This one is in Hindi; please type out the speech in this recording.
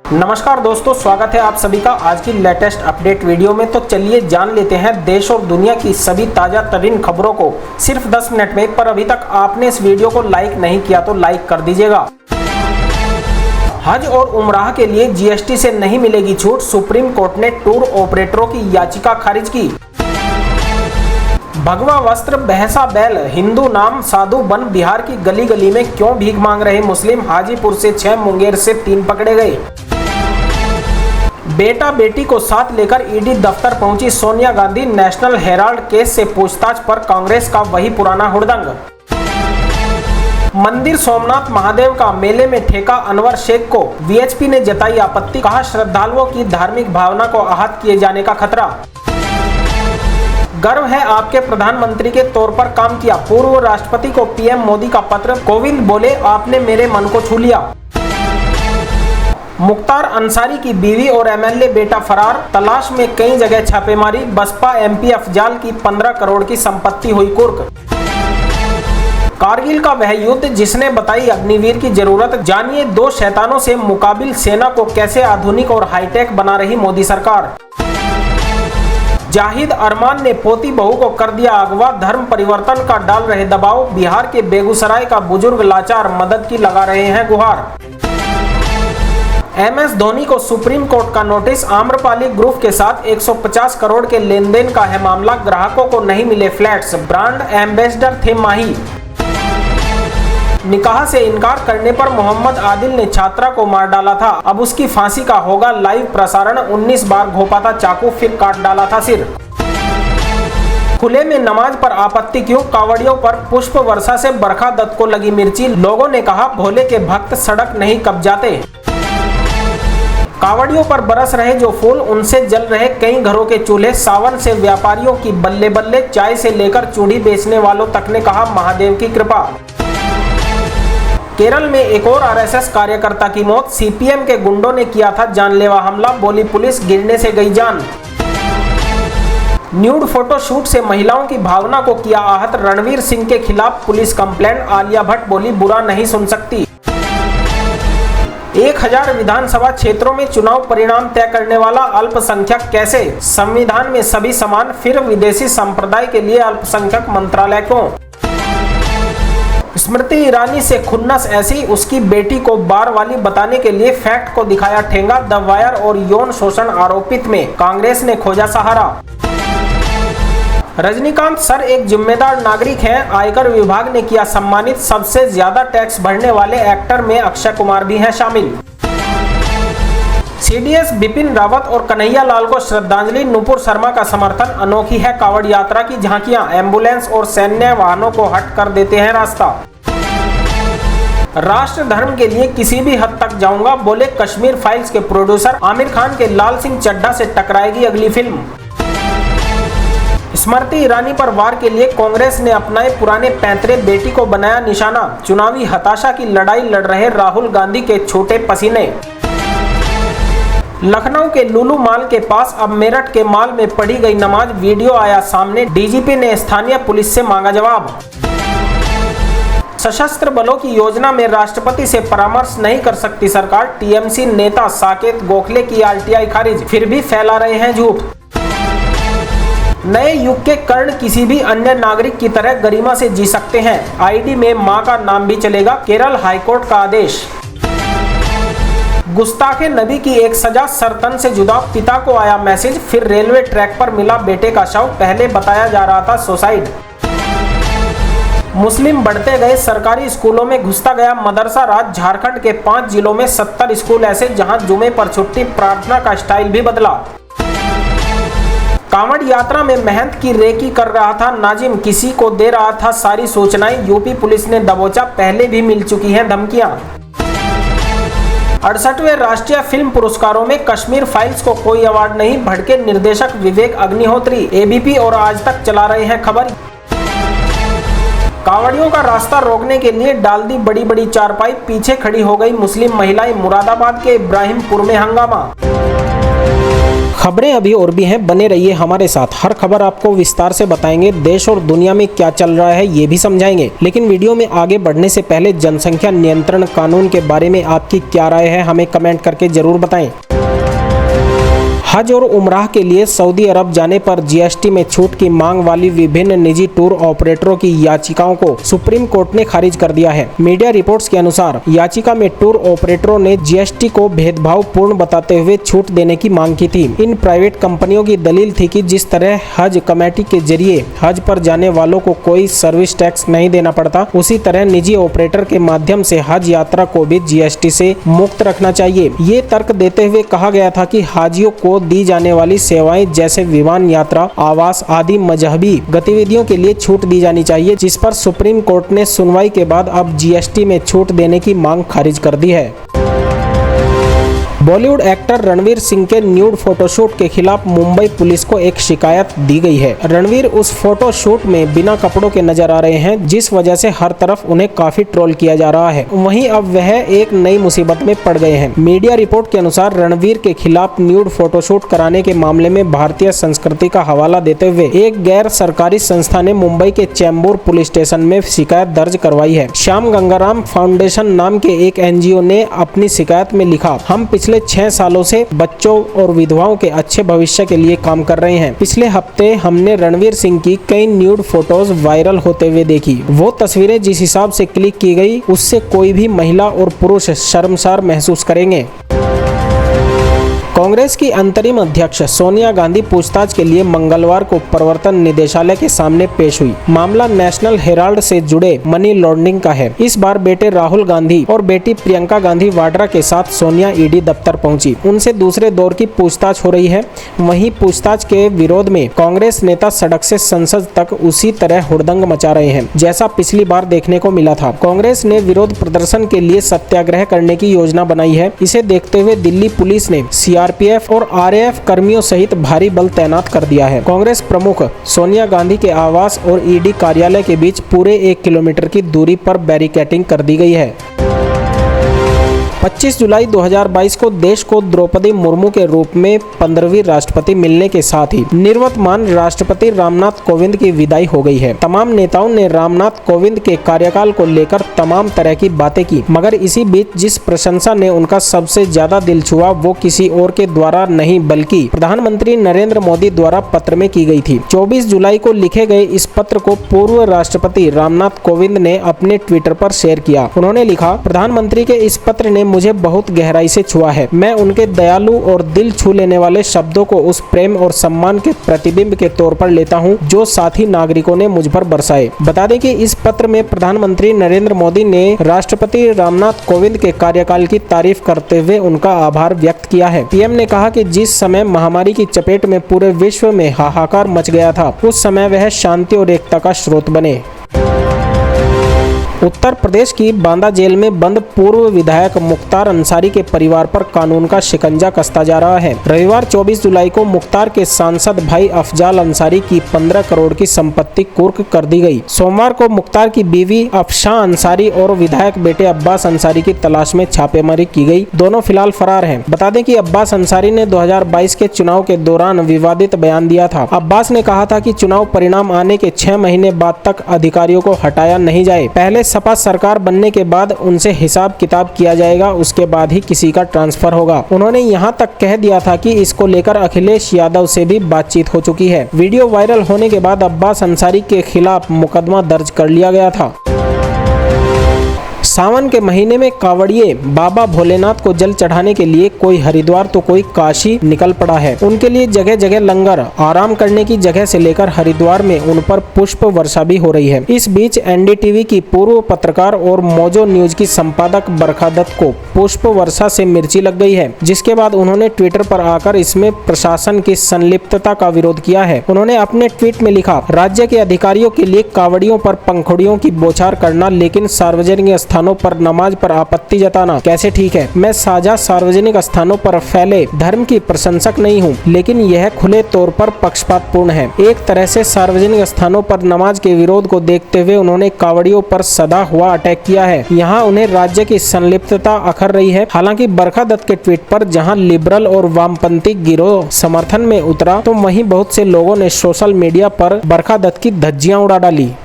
नमस्कार दोस्तों, स्वागत है आप सभी का आज की लेटेस्ट अपडेट वीडियो में। तो चलिए जान लेते हैं देश और दुनिया की सभी ताज़ा तरीन खबरों को सिर्फ 10 मिनट में। पर अभी तक आपने इस वीडियो को लाइक नहीं किया तो लाइक कर दीजिएगा। हज और उमराह के लिए जीएसटी से नहीं मिलेगी छूट, सुप्रीम कोर्ट ने टूर ऑपरेटरों की याचिका खारिज की। भगवा वस्त्र बहसा बैल, हिंदू नाम साधु बन बिहार की गली गली में क्यों भीख मांग रहे मुस्लिम, हाजीपुर से 6, मुंगेर से 3 पकड़े गए। बेटा बेटी को साथ लेकर ईडी दफ्तर पहुंची Sonia Gandhi, national Herald case से पूछताछ पर कांग्रेस का वही पुराना हुड़दंग। मंदिर सोमनाथ महादेव का मेले में ठेका अनवर शेख को, वीएचपी ने जताई आपत्ति, कहा श्रद्धालुओं की धार्मिक भावना को आहत किए जाने का खतरा। गर्व है आपके प्रधानमंत्री के तौर पर काम किया, पूर्व राष्ट्रपति को पीएम मोदी का पत्र, कोविंद बोले आपने मेरे मन को छू लिया। मुख्तार अंसारी की बीवी और एमएलए बेटा फरार, तलाश में कई जगह छापेमारी, बसपा एमपी अफजाल की 15 करोड़ की संपत्ति हुई कुर्क। कारगिल का वह युद्ध जिसने बताई अग्निवीर की जरूरत, जानिए 2 शैतानों से मुकाबिल सेना को कैसे आधुनिक और हाईटेक बना रही मोदी सरकार। जाहिद अरमान ने पोती बहू को कर दिया अगवा, धर्म परिवर्तन का डाल रहे दबाव, बिहार के बेगूसराय का बुजुर्ग लाचार, मदद की लगा रहे हैं गुहार। एमएस धोनी को सुप्रीम कोर्ट का नोटिस, आम्रपाली ग्रुप के साथ 150 करोड़ के लेन देन का है मामला, ग्राहकों को नहीं मिले फ्लैट्स, ब्रांड एम्बेसडर थे माही। निकाह से इनकार करने पर मोहम्मद आदिल ने छात्रा को मार डाला था, अब उसकी फांसी का होगा लाइव प्रसारण, 19 बार घोंपा था चाकू फिर काट डाला था सिर। खुले में नमाज पर आपत्ति क्यों, कावड़ियों पर पुष्प वर्षा से बरखा दत्त को लगी मिर्ची, लोगों ने कहा भोले के भक्त सड़क नहीं कब जाते। कावड़ियों पर बरस रहे जो फूल, उनसे जल रहे कई घरों के चूल्हे, सावन से व्यापारियों की बल्ले बल्ले, चाय से लेकर चूड़ी बेचने वालों तक ने कहा महादेव की कृपा। केरल में एक और आरएसएस कार्यकर्ता की मौत, सीपीएम के गुंडों ने किया था जानलेवा हमला, बोली पुलिस गिरने से गई जान। न्यूड फोटो शूट से महिलाओं की भावना को किया आहत, रणवीर सिंह के खिलाफ पुलिस कंप्लेंट, आलिया भट्ट बोली बुरा नहीं सुन सकती। 1000 विधानसभा क्षेत्रों में चुनाव परिणाम तय करने वाला अल्पसंख्यक कैसे, संविधान में सभी समान, फिर विदेशी संप्रदाय के लिए अल्पसंख्यक मंत्रालय क्यों। स्मृति ईरानी से खुन्नस ऐसी, उसकी बेटी को बार वाली बताने के लिए फैक्ट को दिखाया ठेंगा, द वायर और यौन शोषण आरोपित में कांग्रेस ने खोजा सहारा। रजनीकांत सर एक जिम्मेदार नागरिक हैं, आयकर विभाग ने किया सम्मानित, सबसे ज्यादा टैक्स भरने वाले एक्टर में अक्षय कुमार भी हैं शामिल। सीडीएस बिपिन रावत और कन्हैया लाल को श्रद्धांजलि, नुपुर शर्मा का समर्थन, अनोखी है कांवड़ यात्रा की झांकियां, एम्बुलेंस और सैन्य वाहनों को हट कर देते हैं रास्ता। राष्ट्र धर्म के लिए किसी भी हद तक जाऊंगा, बोले कश्मीर फाइल्स के प्रोड्यूसर, आमिर खान के लाल सिंह चड्ढा से टकराएगी अगली फिल्म। स्मृति ईरानी पर वार के लिए कांग्रेस ने अपनाए पुराने पैंतरे, बेटी को बनाया निशाना, चुनावी हताशा की लड़ाई लड़ रहे राहुल गांधी के छोटे पसीने। लखनऊ के लुलू माल के पास अब मेरठ के माल में पढ़ी गई नमाज, वीडियो आया सामने, डीजीपी ने स्थानीय पुलिस से मांगा जवाब। सशस्त्र बलों की योजना में राष्ट्रपति से परामर्श नहीं कर सकती सरकार, टीएमसी नेता साकेत गोखले की आरटीआई खारिज, फिर भी फैला रहे हैं झूठ। नए युग के कर्ण किसी भी अन्य नागरिक की तरह गरिमा से जी सकते हैं, आईडी में मां का नाम भी चलेगा, केरल हाईकोर्ट का आदेश। गुस्ताखे नबी की एक सजा, सरतन से जुदा, पिता को आया मैसेज, फिर रेलवे ट्रैक पर मिला बेटे का शव, पहले बताया जा रहा था सुसाइड। मुस्लिम बढ़ते गए, सरकारी स्कूलों में घुसता गया मदरसा राज, झारखंड के 5 जिलों में 70 स्कूल ऐसे जहां जुमे पर छुट्टी, प्रार्थना का स्टाइल भी बदला। कांवड़ यात्रा में मेहनत की रेकी कर रहा था नाजिम, किसी को दे रहा था सारी सूचनाएं, यूपी पुलिस ने दबोचा, पहले भी मिल चुकी हैं धमकियां। 68वें राष्ट्रीय फिल्म पुरस्कारों में कश्मीर फाइल्स को कोई अवार्ड नहीं, भड़के निर्देशक विवेक अग्निहोत्री, एबीपी और आज तक चला रहे हैं खबर। कांवड़ियों का रास्ता रोकने के लिए डाल दी बड़ी बड़ी चारपाई, पीछे खड़ी हो गई मुस्लिम महिलाएं, मुरादाबाद के इब्राहिमपुर में हंगामा। खबरें अभी और भी हैं, बने रहिए हमारे साथ। हर खबर आपको विस्तार से बताएंगे, देश और दुनिया में क्या चल रहा है ये भी समझाएंगे। लेकिन वीडियो में आगे बढ़ने से पहले जनसंख्या नियंत्रण कानून के बारे में आपकी क्या राय है, हमें कमेंट करके जरूर बताएं। हज और उमराह के लिए सऊदी अरब जाने पर जीएसटी में छूट की मांग वाली विभिन्न निजी टूर ऑपरेटरों की याचिकाओं को सुप्रीम कोर्ट ने खारिज कर दिया है। मीडिया रिपोर्ट्स के अनुसार याचिका में टूर ऑपरेटरों ने जीएसटी को भेदभावपूर्ण बताते हुए छूट देने की मांग की थी। इन प्राइवेट कंपनियों की दलील थी कि जिस तरह हज कमेटी के जरिए हज पर जाने वालों को कोई सर्विस टैक्स नहीं देना पड़ता, उसी तरह निजी ऑपरेटर के माध्यम से हज यात्रा को भी जीएसटी से मुक्त रखना चाहिए। ये तर्क देते हुए कहा गया था कि हाजियों को दी जाने वाली सेवाएं जैसे विमान यात्रा, आवास आदि मजहबी गतिविधियों के लिए छूट दी जानी चाहिए, जिस पर सुप्रीम कोर्ट ने सुनवाई के बाद अब जीएसटी में छूट देने की मांग खारिज कर दी है। बॉलीवुड एक्टर रणवीर सिंह के न्यूड फोटोशूट के खिलाफ मुंबई पुलिस को एक शिकायत दी गई है। रणवीर उस फोटोशूट में बिना कपड़ों के नजर आ रहे हैं, जिस वजह से हर तरफ उन्हें काफी ट्रोल किया जा रहा है। वहीं अब वह एक नई मुसीबत में पड़ गए हैं। मीडिया रिपोर्ट के अनुसार रणवीर के खिलाफ न्यूड फोटोशूट कराने के मामले में भारतीय संस्कृति का हवाला देते हुए एक गैर सरकारी संस्था ने मुंबई के चेंबूर पुलिस स्टेशन में शिकायत दर्ज करवाई है। श्याम गंगाराम फाउंडेशन नाम के एक एनजीओ ने अपनी शिकायत में लिखा, हम पिछले 6 सालों से बच्चों और विधवाओं के अच्छे भविष्य के लिए काम कर रहे हैं। पिछले हफ्ते हमने रणवीर सिंह की कई न्यूड फोटोज वायरल होते हुए देखी। वो तस्वीरें जिस हिसाब से क्लिक की गई, उससे कोई भी महिला और पुरुष शर्मसार महसूस करेंगे। कांग्रेस की अंतरिम अध्यक्ष सोनिया गांधी पूछताछ के लिए मंगलवार को प्रवर्तन निदेशालय के सामने पेश हुई। मामला नेशनल हेराल्ड से जुड़े मनी लॉन्ड्रिंग का है। इस बार बेटे राहुल गांधी और बेटी प्रियंका गांधी वाड्रा के साथ सोनिया ईडी दफ्तर पहुंची। उनसे दूसरे दौर की पूछताछ हो रही है। वहीं पूछताछ के विरोध में कांग्रेस नेता सड़क से संसद तक उसी तरह हुड़दंग मचा रहे हैं, जैसा पिछली बार देखने को मिला था। कांग्रेस ने विरोध प्रदर्शन के लिए सत्याग्रह करने की योजना बनाई है। इसे देखते हुए दिल्ली पुलिस ने सीआरपीएफ और आरएएफ कर्मियों सहित भारी बल तैनात कर दिया है। कांग्रेस प्रमुख सोनिया गांधी के आवास और ईडी कार्यालय के बीच पूरे 1 किलोमीटर की दूरी पर बैरिकेडिंग कर दी गई है। 25 जुलाई 2022 को देश को द्रौपदी मुर्मू के रूप में 15वीं राष्ट्रपति मिलने के साथ ही निवर्तमान राष्ट्रपति रामनाथ कोविंद की विदाई हो गई है। तमाम नेताओं ने रामनाथ कोविंद के कार्यकाल को लेकर तमाम तरह की बातें की, मगर इसी बीच जिस प्रशंसा ने उनका सबसे ज्यादा दिल छुआ वो किसी और के द्वारा नहीं बल्कि प्रधानमंत्री नरेंद्र मोदी द्वारा पत्र में की गई थी। 24 जुलाई को लिखे गए इस पत्र को पूर्व राष्ट्रपति रामनाथ कोविंद ने अपने ट्विटर पर शेयर किया। उन्होंने लिखा, प्रधानमंत्री के इस पत्र ने मुझे बहुत गहराई से छुआ है। मैं उनके दयालु और दिल छू लेने वाले शब्दों को उस प्रेम और सम्मान के प्रतिबिंब के तौर पर लेता हूं जो साथी नागरिकों ने मुझ पर बरसाए। बता दें कि इस पत्र में प्रधानमंत्री नरेंद्र मोदी ने राष्ट्रपति रामनाथ कोविंद के कार्यकाल की तारीफ करते हुए उनका आभार व्यक्त किया है। पीएम ने कहा कि जिस समय महामारी की चपेट में पूरे विश्व में हाहाकार मच गया था, उस समय वह शांति और एकता का स्रोत बने। उत्तर प्रदेश की बांदा जेल में बंद पूर्व विधायक मुख्तार अंसारी के परिवार पर कानून का शिकंजा कसता जा रहा है। रविवार 24 जुलाई को मुख्तार के सांसद भाई अफजाल अंसारी की 15 करोड़ की संपत्ति कुर्क कर दी गई। सोमवार को मुख्तार की बीवी अफशां अंसारी और विधायक बेटे अब्बास अंसारी की तलाश में छापेमारी की गई। दोनों फिलहाल फरार हैं। बता दें कि अब्बास अंसारी ने 2022 के चुनाव के दौरान विवादित बयान दिया था। अब्बास ने कहा था कि चुनाव परिणाम आने के 6 महीने बाद तक अधिकारियों को हटाया नहीं जाए। पहले सपा सरकार बनने के बाद उनसे हिसाब किताब किया जाएगा, उसके बाद ही किसी का ट्रांसफर होगा। उन्होंने यहां तक कह दिया था कि इसको लेकर अखिलेश यादव से भी बातचीत हो चुकी है। वीडियो वायरल होने के बाद अब्बास अंसारी के खिलाफ मुकदमा दर्ज कर लिया गया था। सावन के महीने में कांवड़िए बाबा भोलेनाथ को जल चढ़ाने के लिए कोई हरिद्वार तो कोई काशी निकल पड़ा है। उनके लिए जगह जगह लंगर, आराम करने की जगह से लेकर हरिद्वार में उन पर पुष्प वर्षा भी हो रही है। इस बीच एनडीटीवी की पूर्व पत्रकार और मोजो न्यूज की संपादक बरखा दत्त को पुष्प वर्षा से मिर्ची लग गई है, जिसके बाद उन्होंने ट्विटर पर आकर इसमें प्रशासन की संलिप्तता का विरोध किया है। उन्होंने अपने ट्वीट में लिखा, राज्य के अधिकारियों के लिए कांवड़ियों पर पंखुड़ियों की बौछार करना लेकिन सार्वजनिक स्थानों स्थानों पर नमाज पर आपत्ति जताना कैसे ठीक है। मैं साझा सार्वजनिक स्थानों पर फैले धर्म की प्रशंसक नहीं हूँ, लेकिन यह खुले तौर पर पक्षपातपूर्ण है। एक तरह से सार्वजनिक स्थानों पर नमाज के विरोध को देखते हुए उन्होंने कावड़ियों पर सदा हुआ अटैक किया है। यहाँ उन्हें राज्य की संलिप्तता अखर रही है। हालांकि बरखा दत्त के ट्वीट पर जहाँ लिबरल और वामपंथी गिरोह समर्थन में उतरा, तो वहीं बहुत से लोगों ने सोशल मीडिया पर बरखा दत्त की धज्जियां उड़ा डाली।